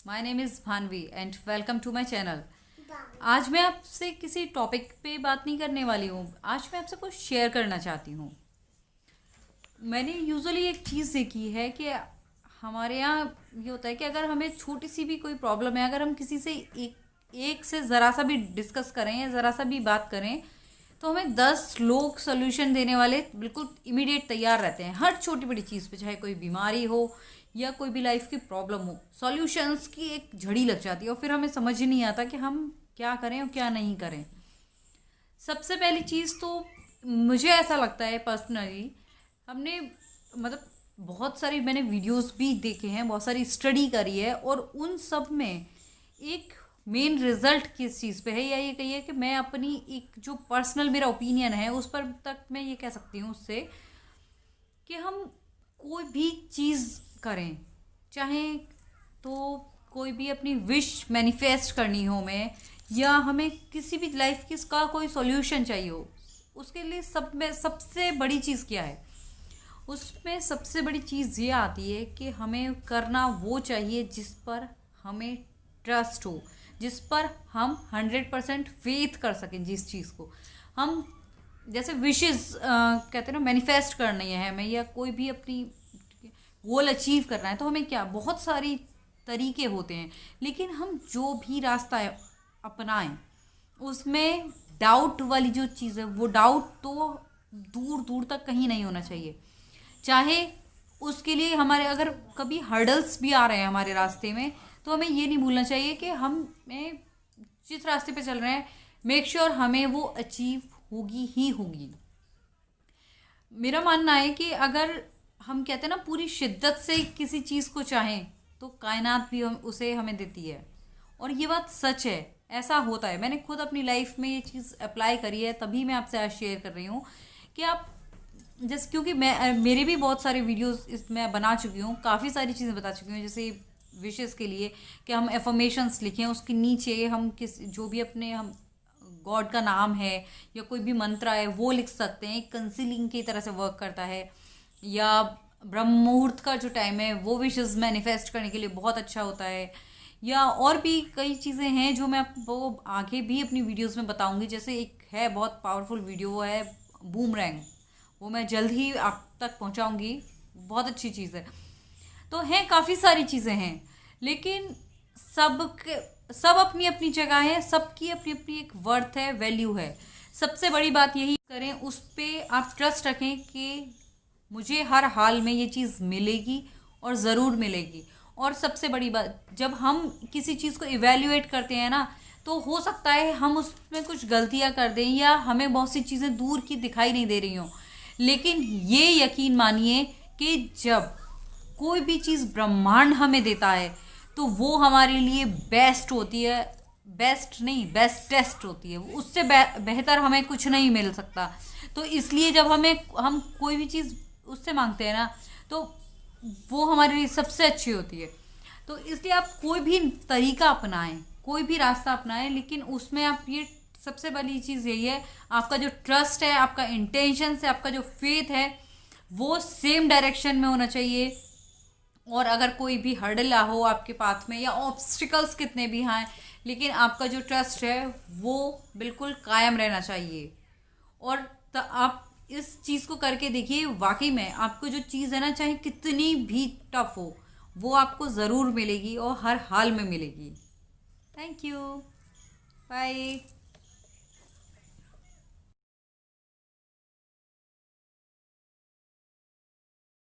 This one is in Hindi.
My name is Bhanvi and welcome to my channel. आज मैं आपसे किसी टॉपिक पे बात नहीं करने वाली हूँ। आज मैं आपसे कुछ शेयर करना चाहती हूँ। मैंने यूजुअली एक चीज़ देखी है कि हमारे यहाँ ये होता है कि अगर हमें छोटी सी भी कोई प्रॉब्लम है, अगर हम किसी से एक से ज़रा सा भी डिस्कस करें या ज़रा सा भी बात करें, तो हमें 10 लोग सोल्यूशन देने वाले बिल्कुल इमीडिएट तैयार रहते हैं हर छोटी बड़ी चीज़ पे। चाहे कोई बीमारी हो या कोई भी लाइफ की प्रॉब्लम हो, सॉल्यूशंस की एक झड़ी लग जाती है और फिर हमें समझ ही नहीं आता कि हम क्या करें और क्या नहीं करें। सबसे पहली चीज़ तो मुझे ऐसा लगता है पर्सनली, हमने मतलब बहुत सारी मैंने वीडियोस भी देखे हैं, बहुत सारी स्टडी करी है और उन सब में एक मेन रिजल्ट किस चीज़ पे है, या ये कहिए कि मैं अपनी एक जो पर्सनल मेरा ओपिनियन है उस पर तक मैं ये कह सकती हूँ उससे कि हम कोई भी चीज़ करें, चाहे तो कोई भी अपनी विश मैनिफेस्ट करनी हो हमें, या हमें किसी भी लाइफ की इसका कोई सॉल्यूशन चाहिए हो, उसके लिए सब में सबसे बड़ी चीज़ क्या है? उसमें सबसे बड़ी चीज़ ये आती है कि हमें करना वो चाहिए जिस पर हमें ट्रस्ट हो, जिस पर हम 100% फेथ कर सकें। जिस चीज़ को हम जैसे विशेस कहते हैं ना, मैनिफेस्ट करनी है हमें, या कोई भी अपनी गोल अचीव करना है, तो हमें क्या बहुत सारी तरीके होते हैं, लेकिन हम जो भी रास्ता अपनाएं उसमें डाउट वाली जो चीज़ है, वो डाउट तो दूर दूर तक कहीं नहीं होना चाहिए। चाहे उसके लिए हमारे अगर कभी हर्डल्स भी आ रहे हैं हमारे रास्ते में, तो हमें ये नहीं भूलना चाहिए कि हमें जिस रास्ते पे चल रहे हैं, मेक श्योर हमें वो अचीव होगी ही होगी। मेरा मानना है कि अगर हम कहते हैं ना पूरी शिद्दत से किसी चीज़ को चाहें, तो कायनात भी उसे हमें देती है। और ये बात सच है, ऐसा होता है। मैंने खुद अपनी लाइफ में ये चीज़ अप्लाई करी है, तभी मैं आपसे आज शेयर कर रही हूँ कि आप जैसे, क्योंकि मैं मेरे भी बहुत सारे वीडियोस इसमें बना चुकी हूँ, काफ़ी सारी चीज़ें बता चुकी हूँ। जैसे विशेस के लिए कि हम एफर्मेशंस लिखें, उसके नीचे हम किस जो भी अपने हम गॉड का नाम है या कोई भी मंत्र है वो लिख सकते हैं। कंसीलिंग की तरह से वर्क करता है। या ब्रह्म मुहूर्त का जो टाइम है वो विशेस मैनिफेस्ट करने के लिए बहुत अच्छा होता है। या और भी कई चीज़ें हैं जो मैं आपको आगे भी अपनी वीडियोस में बताऊंगी। जैसे एक है बहुत पावरफुल वीडियो, वो है बूमरैंग, वो मैं जल्द ही आप तक पहुंचाऊंगी। बहुत अच्छी चीज़ है। तो हैं काफ़ी सारी चीज़ें हैं, लेकिन सब अपनी अपनी जगह है, सबकी अपनी अपनी एक वर्थ है, वैल्यू है। सबसे बड़ी बात यही करें, उस पर आप ट्रस्ट रखें कि मुझे हर हाल में ये चीज़ मिलेगी और ज़रूर मिलेगी। और सबसे बड़ी बात, जब हम किसी चीज़ को इवेल्युएट करते हैं ना, तो हो सकता है हम उसमें कुछ गलतियां कर दें या हमें बहुत सी चीज़ें दूर की दिखाई नहीं दे रही हों, लेकिन ये यकीन मानिए कि जब कोई भी चीज़ ब्रह्मांड हमें देता है तो वो हमारे लिए बेस्ट होती है। बेस्ट नहीं, बेस्टेस्ट होती है। उससे बेहतर हमें कुछ नहीं मिल सकता। तो इसलिए जब हम कोई भी चीज़ उससे मांगते हैं ना, तो वो हमारे लिए सबसे अच्छी होती है। तो इसलिए आप कोई भी तरीका अपनाएं, कोई भी रास्ता अपनाएं, लेकिन उसमें आप ये सबसे बड़ी चीज़ यही है, आपका जो ट्रस्ट है, आपका इंटेंशन है, आपका जो फेथ है, वो सेम डायरेक्शन में होना चाहिए। और अगर कोई भी हर्डल हो आपके पाथ में या ऑब्स्टिकल्स कितने भी हैं, लेकिन आपका जो ट्रस्ट है वो बिल्कुल कायम रहना चाहिए। और आप इस चीज़ को करके देखिए, वाकई में आपको जो चीज़ है ना, चाहे कितनी भी टफ हो, वो आपको ज़रूर मिलेगी और हर हाल में मिलेगी। Thank you. बाय।